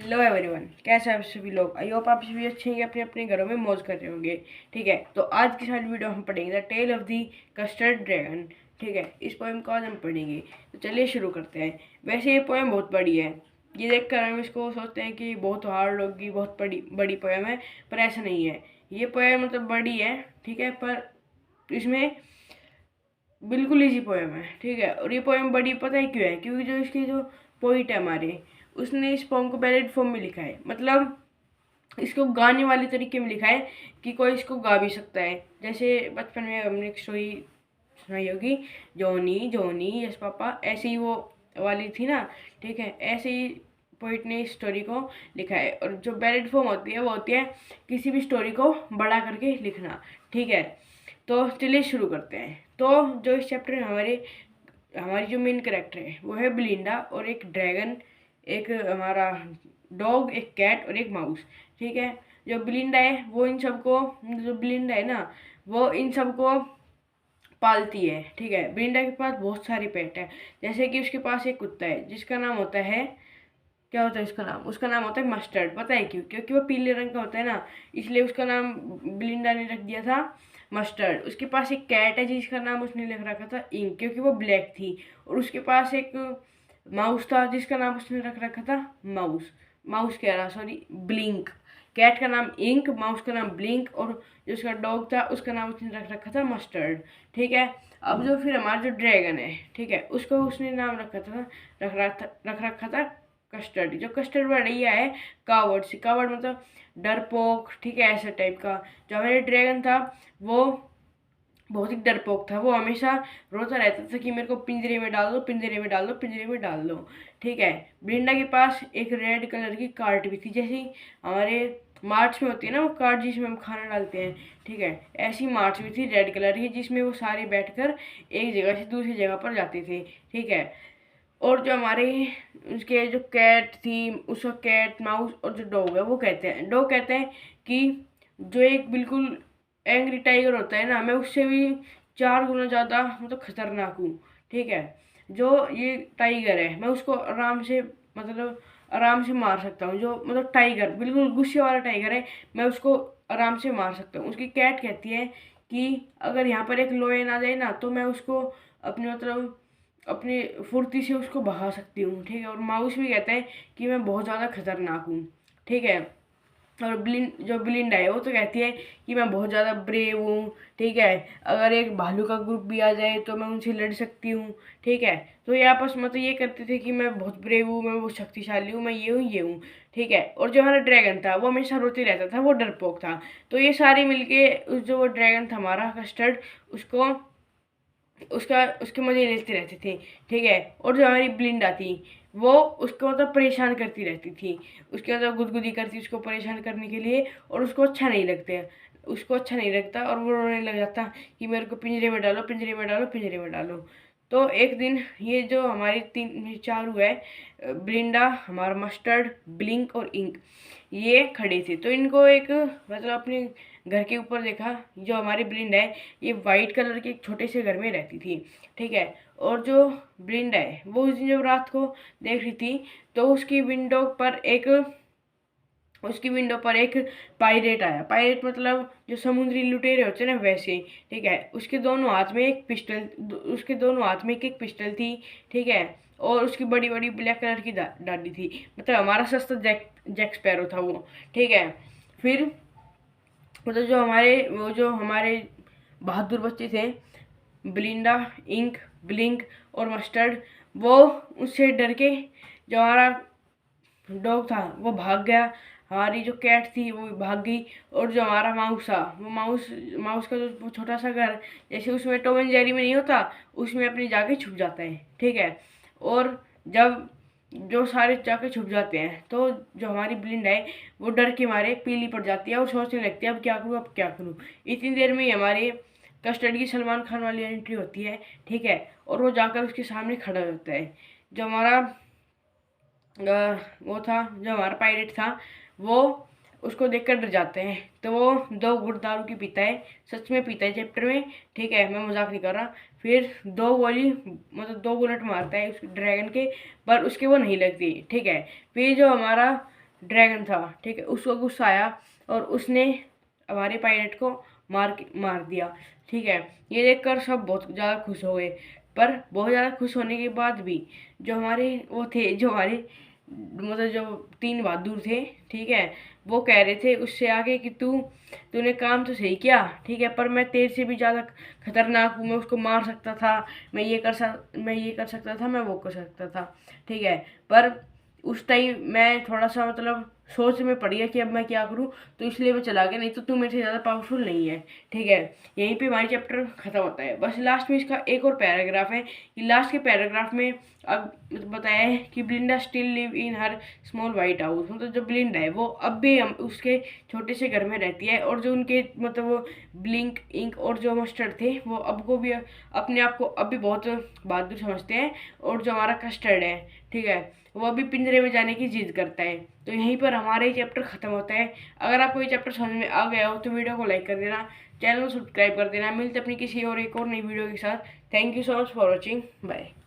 Hello everyone, कैसे हैं आप सभी लोग। आई होप आप सभी अच्छे हैं, अपने अपने घरों में मौज कर रहे होंगे। ठीक है, तो आज की सारी वीडियो हम पढ़ेंगे the tale of the custard dragon. ठीक है, इस पोएम को आज हम पढ़ेंगे। तो चलिए शुरू करते हैं। वैसे ये पोएम बहुत बड़ी है, ये देखकर हम इसको सोचते हैं कि बहुत हार्ड होगी, बहुत बड़ी बड़ी पोएम है, पर ऐसा नहीं है। ये पोएम मतलब बड़ी है, ठीक है, पर इसमें बिल्कुल इजी पोएम है। ठीक है, और ये पोएम बड़ी पता है क्यों है? क्योंकि जो इसके जो पोइट है हमारे, उसने इस पोएम को बैलेड फॉर्म में लिखा है। मतलब इसको गाने वाले तरीके में लिखा है कि कोई इसको गा भी सकता है। जैसे बचपन में हमने एक स्टोरी सुनाई होगी, जोनी जोनी यस पापा, ऐसे ही वो वाली थी ना। ठीक है, ऐसे ही पोइट ने इस स्टोरी को लिखा है। और जो बैलेड फॉर्म होती है वो होती है किसी भी स्टोरी को बड़ा करके लिखना। ठीक है, तो चलिए शुरू करते हैं। तो जो इस चैप्टर में हमारी जो मेन करेक्टर है वो है बिलिंडा, और एक ड्रैगन, एक हमारा डॉग, एक कैट और एक माउस। ठीक है, जो बिलिंडा है वो इन सबको, जो बिलिंडा है ना, वो इन सबको पालती है। ठीक है, बिलिंडा के पास बहुत सारी पेट है। जैसे कि उसके पास एक कुत्ता है जिसका नाम होता है, क्या होता है उसका नाम? उसका नाम होता है मस्टर्ड। पता है क्यों? क्योंकि वो पीले रंग का होता है ना, इसलिए उसका नाम बिलिंडा ने रख दिया था मस्टर्ड। उसके पास एक कैट है जिसका नाम उसने लिख रखा था इंक, क्योंकि वो ब्लैक थी। और उसके पास एक माउस था जिसका नाम उसने रख रखा था माउस, माउस कह रहा, सॉरी, ब्लिंक। कैट का नाम इंक, माउस का नाम ब्लिंक, और जो उसका डॉग था उसका नाम उसने रख रखा था मस्टर्ड। ठीक है, अब जो फिर हमारा जो ड्रैगन है, ठीक है, उसको उसने नाम रख रखा था कस्टर्ड। जो कस्टर्ड वर्ड ये है कावर्ड से, कावर्ड मतलब डरपोक। ठीक है, ऐसा टाइप का। जो हमारे ड्रैगन था वो बहुत ही डरपोक था। वो हमेशा रोता रहता था कि मेरे को पिंजरे में डाल दो, पिंजरे में डाल दो, पिंजरे में डाल दो। ठीक है, ब्रिंडा के पास एक रेड कलर की कार्ट भी थी, जैसे हमारे मार्च में होती है ना वो कार्ट जिसमें हम खाना डालते हैं। ठीक है, ऐसी मार्च भी थी रेड कलर की, जिसमें वो सारे बैठकर एक जगह से दूसरी जगह पर जाते थे। ठीक है, और जो हमारे उसके जो कैट थी, उसका कैट, माउस और जो डॉग है, वो कहते हैं, डॉग कहते हैं कि जो एक बिल्कुल एंग्री टाइगर होता है ना, मैं उससे भी 4 गुना ज़्यादा मतलब खतरनाक हूँ। ठीक है, जो ये टाइगर है मैं उसको आराम से, मतलब आराम से मार सकता हूँ। जो मतलब टाइगर बिल्कुल गुस्से वाला टाइगर है, मैं उसको आराम से मार सकता हूँ। उसकी कैट कहती है कि अगर यहाँ पर एक लोयन आ जाए ना, तो मैं उसको अपने मतलब अपनी फुर्ती से उसको भगा सकती हूँ। ठीक है, और माउस भी कहता है कि मैं बहुत ज़्यादा खतरनाक हूँ। ठीक है, और जो बिलिंडा है वो तो कहती है कि मैं बहुत ज़्यादा ब्रेव हूँ। ठीक है, अगर एक भालू का ग्रुप भी आ जाए तो मैं उनसे लड़ सकती हूँ। ठीक है, तो ये आपस में तो ये करते थे कि मैं बहुत ब्रेव हूँ, मैं बहुत शक्तिशाली हूँ, मैं ये हूँ ये हूँ। ठीक है, और जो हमारा ड्रैगन था वो हमेशा रोते रहता था, वो डरपोक था। तो ये सारे मिलके उस जो वो ड्रैगन था हमारा कस्टर्ड, उसको उसका उसके मजे लेते रहते थे। ठीक है, और जो हमारी ब्लिंडा थी वो उसको मतलब परेशान करती रहती थी, उसके मतलब गुदगुदी करती उसको परेशान करने के लिए, और उसको अच्छा नहीं लगते, उसको अच्छा नहीं लगता, और वो रोने लग जाता कि मेरे को पिंजरे में डालो, पिंजरे में डालो, पिंजरे में डालो। तो एक दिन ये जो हमारी तीन चार हुआ है, ब्लिंडा, हमारा मस्टर्ड, ब्लिंक और इंक, ये खड़े थे। तो इनको एक मतलब अपने घर के ऊपर देखा। जो हमारी ब्लिंड है ये वाइट कलर के एक छोटे से घर में रहती थी। ठीक है, और जो ब्लिंड है वो उस दिन जब रात को देख रही थी, तो उसकी विंडो पर एक पायरेट आया। पायरेट मतलब जो समुद्री लुटेरे होते हैं ना, वैसे। ठीक है, उसके दोनों हाथ में एक पिस्टल थी। ठीक है, और उसकी बड़ी बड़ी ब्लैक कलर की दाढ़ी थी। मतलब हमारा सस्ता जैक जैक स्पैरो था वो। ठीक है, फिर मतलब जो हमारे बहादुर बच्चे थे, ब्लिंडा, इंक, ब्लिंक और मस्टर्ड, वो उससे डर के, जो हमारा डॉग था वो भाग गया, हमारी जो कैट थी वो भाग गई, और जो हमारा माउस था वो माउस का जो छोटा सा घर, जैसे उसमें टॉम एंड जेरी में नहीं होता, उसमें अपनी जाके छुप जाता है। ठीक है, और जब जो सारे जाके छुप जाते हैं, तो जो हमारी ब्लिंड है वो डर के मारे पीली पड़ जाती है और सोचने लगती है अब क्या करूँ, अब क्या करूँ। इतनी देर में ही हमारे कस्टडी की सलमान खान वाली एंट्री होती है। ठीक है, और वो जाकर उसके सामने खड़ा होता है। जो हमारा वो था, जो हमारा पायरेट था, वो उसको देखकर डर जाते हैं। तो वो 2 घुट दारू की पीता है, सच में पीता है चैप्टर में। ठीक है, मैं मजाक नहीं कर रहा। फिर 2 गोली मतलब 2 बुलेट मारता है उस ड्रैगन के, पर उसके वो नहीं लगती। ठीक है, फिर जो हमारा ड्रैगन था, ठीक है, उसको गुस्सा आया और उसने हमारे पायलट को मार दिया, ठीक है। ये देखकर सब बहुत ज़्यादा खुश हो गए, पर बहुत ज़्यादा खुश होने के बाद भी जो हमारे वो थे, जो हमारे मतलब जो 3 बहादुर थे, ठीक है, वो कह रहे थे उससे आगे कि तूने काम तो सही किया, ठीक है, पर मैं तेरे से भी ज़्यादा खतरनाक हूँ, मैं उसको मार सकता था, मैं ये कर सकता था, मैं वो कर सकता था, ठीक है। पर उस टाइम मैं थोड़ा सा मतलब सोच में पड़ गया कि अब मैं क्या करूँ, तो इसलिए मैं चला गया, नहीं तो तू मेरे से ज़्यादा पावरफुल नहीं है, ठीक है। यहीं पे हमारी चैप्टर खत्म होता है। बस लास्ट में इसका एक और पैराग्राफ है कि लास्ट के पैराग्राफ में अब बताया है कि ब्लिंडा still live in her small white house, मतलब जो ब्लिंडा है वो अब भी हम उसके छोटे से घर में रहती है, और जो उनके मतलब वो ब्लिंक इंक और जो मस्टर्ड थे वो अब को भी अपने आप को अब भी बहुत बहादुर समझते हैं, और जो हमारा कस्टर्ड है, ठीक है, वो अभी पिंजरे में जाने की जिद करता है। तो यहीं पर हमारा ये चैप्टर खत्म होता है। अगर आपको ये चैप्टर समझ में आ गया हो तो वीडियो को लाइक कर देना, चैनल को सब्सक्राइब कर देना। मिलते अपनी किसी और एक और नई वीडियो के साथ। Thank you so much for watching, bye.